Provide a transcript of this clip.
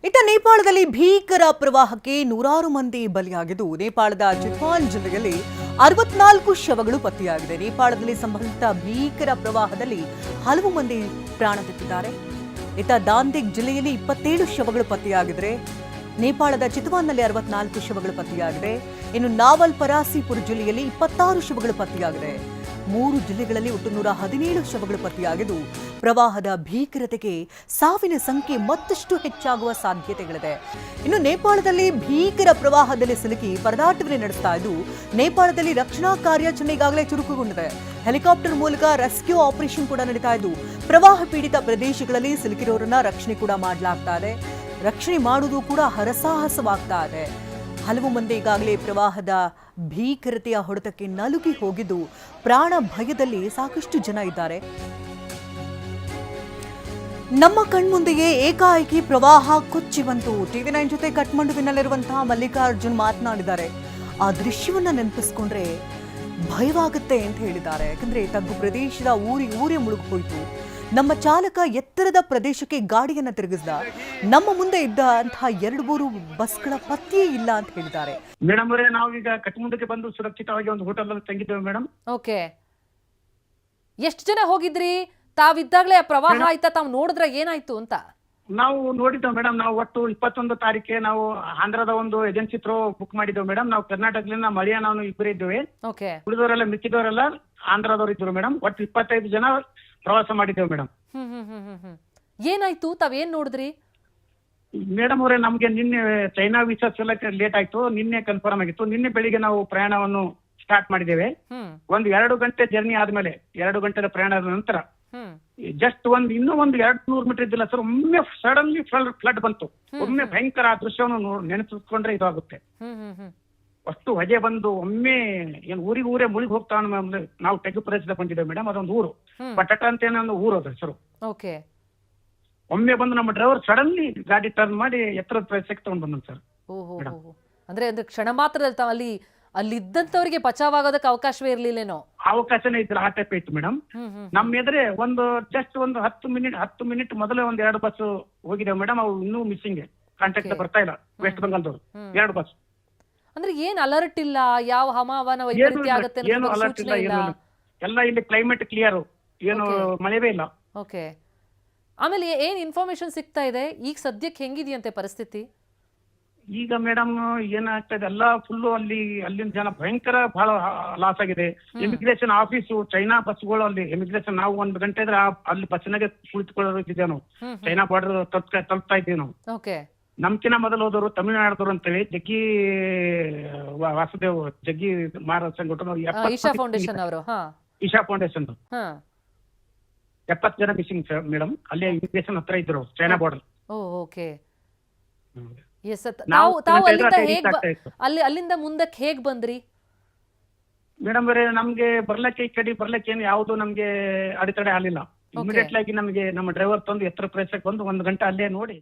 ಇತ್ತ ನೇಪಾಳದಲ್ಲಿ ಭೀಕರ ಪ್ರವಾಹಕ್ಕೆ ನೂರಾರು ಮಂದಿ ಬಲಿಯಾಗಿದ್ದು ನೇಪಾಳದ ಚಿತ್ವಾನ್ ಜಿಲ್ಲೆಯಲ್ಲಿ 64 ಶವಗಳು ಪತ್ತೆಯಾಗಿದೆ. ನೇಪಾಳದಲ್ಲಿ ಸಂಭವಿಸಿದ ಭೀಕರ ಪ್ರವಾಹದಲ್ಲಿ ಹಲವು ಮಂದಿ ಪ್ರಾಣ ತೆತ್ತಿದ್ದಾರೆ. ಇತ್ತ ದಾಂದಿಗ್ ಜಿಲ್ಲೆಯಲ್ಲಿ 27 ಶವಗಳು ಪತ್ತೆಯಾಗಿದ್ರೆ ನೇಪಾಳದ ಚಿತ್ವಾನ್ನಲ್ಲಿ 64 ಶವಗಳು ಪತ್ತೆಯಾಗಿದೆ. ಇನ್ನು ನಾವಲ್ ಪರಾಸಿಪುರ್ ಜಿಲ್ಲೆಯಲ್ಲಿ 26 ಶವಗಳು ಪತ್ತೆಯಾಗಿದೆ. 3 ಜಿಲ್ಲೆಗಳಲ್ಲಿ ಒಟ್ಟು 117 ಶವಗಳು ಪತ್ತೆಯಾಗಿದ್ದು ಪ್ರವಾಹದ ಭೀಕರತೆಗೆ ಸಾವಿನ ಸಂಖ್ಯೆ ಮತ್ತಷ್ಟು ಹೆಚ್ಚಾಗುವ ಸಾಧ್ಯತೆಗಳಿದೆ. ಇನ್ನು ನೇಪಾಳದಲ್ಲಿ ಭೀಕರ ಪ್ರವಾಹದಲ್ಲಿ ಸಿಲುಕಿ ಪರದಾಟವನ್ನೇ ನಡೆಸ್ತಾ ಇದ್ದು ನೇಪಾಳದಲ್ಲಿ ರಕ್ಷಣಾ ಕಾರ್ಯಾಚರಣೆ ಈಗಾಗಲೇ ಚುರುಕುಗೊಂಡಿದೆ. ಹೆಲಿಕಾಪ್ಟರ್ ಮೂಲಕ ರೆಸ್ಕ್ಯೂ ಆಪರೇಷನ್ ಕೂಡ ನಡೀತಾ ಇದ್ದು ಪ್ರವಾಹ ಪೀಡಿತ ಪ್ರದೇಶಗಳಲ್ಲಿ ಸಿಲುಕಿರೋರನ್ನ ರಕ್ಷಣೆ ಕೂಡ ಮಾಡಲಾಗ್ತಾ ಇದೆ. ರಕ್ಷಣೆ ಮಾಡುವುದು ಕೂಡ ಹರಸಾಹಸವಾಗ್ತಾ ಇದೆ. ಹಲವು ಮಂದಿ ಈಗಾಗಲೇ ಪ್ರವಾಹದ ಭೀಕರತೆಯ ಹೊಡೆತಕ್ಕೆ ನಲುಗಿ ಹೋಗಿದ್ದು ಪ್ರಾಣ ಭಯದಲ್ಲಿ ಸಾಕಷ್ಟು ಜನ ಇದ್ದಾರೆ. ನಮ್ಮ ಕಣ್ಮುಂದೆಯೇ ಏಕಾಏಕಿ ಪ್ರವಾಹ ಕೊಚ್ಚಿ ಬಂತು. TV9 ಜೊತೆ ಕಠ್ಮಂಡುವಿನಲ್ಲಿರುವಂತಹ ಮಲ್ಲಿಕಾರ್ಜುನ್ ಮಾತನಾಡಿದ್ದಾರೆ. ಆ ದೃಶ್ಯವನ್ನ ನೆನಪಿಸ್ಕೊಂಡ್ರೆ ಭಯವಾಗುತ್ತೆ ಅಂತ ಹೇಳಿದ್ದಾರೆ. ಯಾಕಂದ್ರೆ ತಗ್ಗು ಪ್ರದೇಶದ ಊರೇ ಮುಳುಗೋಯ್ತು. ನಮ್ಮ ಚಾಲಕ ಎತ್ತರದ ಪ್ರದೇಶಕ್ಕೆ ಗಾಡಿಯನ್ನ ತಿರುಗಿಸಿದ. ನಮ್ಮ ಮುಂದೆ ಇದ್ದಂತಹ 2-3 ಬಸ್ಗಳ ಪತ್ತೆಯೇ ಇಲ್ಲ ಅಂತ ಹೇಳಿದ್ದಾರೆ. ಮೇಡಮ್ ಅವರೇ, ನಾವೀಗ ಕಠ್ಮಂಡುಗೆ ಬಂದು ಸುರಕ್ಷಿತವಾಗಿ ಒಂದು ಹೋಟೆಲ್ ಅಲ್ಲಿ ತಂಗಿದ್ದೇವೆ ಮೇಡಮ್. ಓಕೆ, ಎಷ್ಟು ಜನ ಹೋಗಿದ್ರಿ? ತಾವಿದ್ದಾಗಲೇ ಪ್ರವಾಹ ಆಯ್ತಾ? ತಾವು ನೋಡಿದ್ರ ಏನಾಯ್ತು ಅಂತ? ನಾವು ನೋಡಿದ್ದೇವೆ ಮೇಡಮ್. ನಾವು ಒಟ್ಟು 21 ತಾರೀಕಿಗೆ ನಾವು ಆಂಧ್ರದ ಒಂದು ಏಜೆನ್ಸಿ ಥ್ರೂ ಬುಕ್ ಮಾಡಿದ್ದೇವೆ ಮೇಡಮ್. ನಾವು ಕರ್ನಾಟಕದಿಂದ ಮಳಿಯ ನಾವು ಇಬ್ಬರು ಇದ್ದೇವೆ. ಓಕೆ, ಉಳಿದವರೆಲ್ಲ ಮಿಕ್ಕಿದವರೆಲ್ಲ ಆಂಧ್ರದವ್ರು ಇದ್ರು ಮೇಡಮ್. ಒಟ್ಟು 25 ಜನ ಪ್ರವಾಸ ಮಾಡಿದ್ದೇವೆ ಮೇಡಮ್. ಏನಾಯ್ತು? ತಾವೇನ್ ನೋಡಿದ್ರಿ? ಮೇಡಮ್ ಅವರೇ, ನಮ್ಗೆ ನಿನ್ನೆ ಚೈನಾ ವೀಸಾ ಸಲಕ್ಕೆ ಲೇಟ್ ಆಯ್ತು. ನಿನ್ನೆ ಕನ್ಫರ್ಮ್ ಆಗಿತ್ತು. ನಿನ್ನೆ ಬೆಳಿಗ್ಗೆ ನಾವು ಪ್ರಯಾಣವನ್ನು ಸ್ಟಾರ್ಟ್ ಮಾಡಿದ್ದೇವೆ. ಒಂದು 2 ಗಂಟೆ ಜರ್ನಿ ಆದ್ಮೇಲೆ 2 ಗಂಟೆದ ಪ್ರಯಾಣದ ನಂತರ ಜಸ್ಟ್ ಇನ್ನೂ ಒಂದು 200 ಮೀಟರ್ ಇದ್ದಿಲ್ಲ ಸರ್, ಒಮ್ಮೆ ಸಡನ್ಲಿ ಫ್ಲಡ್ ಬಂತು. ಒಮ್ಮೆ ಭಯಂಕರ ಆ ದೃಶ್ಯವನ್ನು ನೆನೆಸಿಕೊಂಡ್ರೆ ಇದಾಗುತ್ತೆ. ಅಷ್ಟು ಹೊಗೆ ಬಂದು ಒಮ್ಮೆ ಏನ್ ಊರೇ ಮುಳುಗಿ ಹೋಗ್ತಾ. ನಾವು ತೆಗ್ಗು ಪ್ರದೇಶದ ಬಂದಿದ್ದೇವೆ ಮೇಡಮ್. ಅದೊಂದು ಊರು ಪಟಟ ಅಂತ ಏನೋ ಊರು ಅದ ಹೆಸರು. ಓಕೆ, ಒಮ್ಮೆ ಬಂದು ನಮ್ಮ ಡ್ರೈವರ್ ಸಡನ್ಲಿ ಗಾಡಿ ಟರ್ನ್ ಮಾಡಿ ಎತ್ತರದ ಪ್ರದೇಶಕ್ಕೆ ತಗೊಂಡ್ ಬಂದ ಸರ್. ಅಂದ್ರೆ ಕ್ಷಣ ಮಾತ್ರದಲ್ಲಿ ಅಲ್ಲಿದ್ದಂತವರಿಗೆ ಬಚಾವಾಗೋದಕ್ಕೆ ಅವಕಾಶವೇ ಇರ್ಲಿಲ್ಲೇನೋ? ಅವಕಾಶನೇ ಇದ್ರ ಆ ಟೈಪ್ ಇತ್ತು ಮೇಡಮ್. ನಮ್ಮ ಎದುರೇ ಜಸ್ಟ್ ಒಂದು 10 ಮಿನಿಟ್ ಮೊದಲೇ ಒಂದು 2 ಬಸ್ ಹೋಗಿದ್ದೇವೆ ಮೇಡಮ್. ಅವು ಇನ್ನೂ ಮಿಸ್ಸಿಂಗ್, ಕಾಂಟ್ಯಾಕ್ಟ್ ಬರ್ತಾ ಇಲ್ಲ. ವೆಸ್ಟ್ ಬೆಂಗಾಲ್ದವ್ರು 2 ಬಸ್. ಅಂದ್ರೆ ಏನ್ ಅಲರ್ಟ್ ಇಲ್ಲ? ಯಾವ ಹವಾಮಾನ ವೈಪರೀತ್ಯ ಆಗುತ್ತೆ ಏನು ಅಲರ್ಟ್ ಇಲ್ಲ, ಏನು ಎಲ್ಲ ಇಲ್ಲಿ ಕ್ಲೈಮೇಟ್ ಕ್ಲಿಯರ್, ಏನು ಮಳೆವೇ ಇಲ್ಲ. ಓಕೆ, ಆಮೇಲೆ ಏನ್ ಇನ್ಫಾರ್ಮೇಶನ್ ಸಿಗ್ತಾ ಇದೆ ಈಗ ಸದ್ಯಕ್ಕೆ? ಹೆಂಗಿದೆಯಂತೆ ಪರಿಸ್ಥಿತಿ ಈಗ ಮೇಡಮ್? ಏನಾಗ್ತಾ ಇದೆ, ಎಲ್ಲ ಫುಲ್ಲು ಅಲ್ಲಿನ ಜನ ಭಯಂಕರ ಬಹಳ ಲಾಸ್ ಆಗಿದೆ. ಇಮಿಗ್ರೇಷನ್ ಆಫೀಸು, ಚೈನಾ ಬಸ್ಗಳು ಅಲ್ಲಿ ಇಮಿಗ್ರೇಷನ್, ನಾವು 1 ಗಂಟೆ ಇದ್ರೆ ಅಲ್ಲಿ ಬಸ್ನಾಗೆ ಕುಳಿತುಕೊಳ್ಳೋದಿದ್ದೇವೆ ನಾವು. ಚೈನಾ ಬಾರ್ಡರ್ ತಲುಪ್ತಾ ಇದ್ದೀವಿ ನಾವು. ಓಕೆ, ನಮ್ಕಿನ ಮೊದಲು ಹೋದವರು ತಮಿಳುನಾಡದವರು ಅಂತೇಳಿ ಜಗ್ಗಿ ವಾಸುದೇವ್ ಜಗ್ಗಿ ಮಹಾರಾಜ್ ಸಂಘಟನೆ ಈಶಾ ಫೌಂಡೇಶನ್ ಅವರು. ಈಶಾ ಫೌಂಡೇಶನ್ 70 ಜನ ಮಿಸ್ಸಿಂಗ್ ಮೇಡಮ್. ಅಲ್ಲಿ ಇಮಿಗ್ರೇಷನ್ ಹತ್ರ ಇದ್ರು ಚೈನಾ ಬಾರ್ಡರ್. ಓಕೆ, ಅಲ್ಲಿಂದ ಮುಂದಕ್ಕೆ ಹೇಗ್ ಬಂದ್ರಿ ಮೇಡಮ್? ನಮ್ಗೆ ಬರ್ಲಕ್ಕೆ ಈ ಕಡೆ ಏನು ಯಾವ್ದು ನಮ್ಗೆ ಅಡೆತಡೆ ಆಗಲಿಲ್ಲ. ಇಮಿಡಿಯೇಟ್ಲಿ ಆಗಿ ನಮಗೆ ನಮ್ಮ ಡ್ರೈವರ್ ತಂದು ಎತ್ತರ ಪ್ರದೇಶಕ್ಕೆ ಬಂದು 1 ಗಂಟೆ ಅಲ್ಲೇ ನೋಡಿ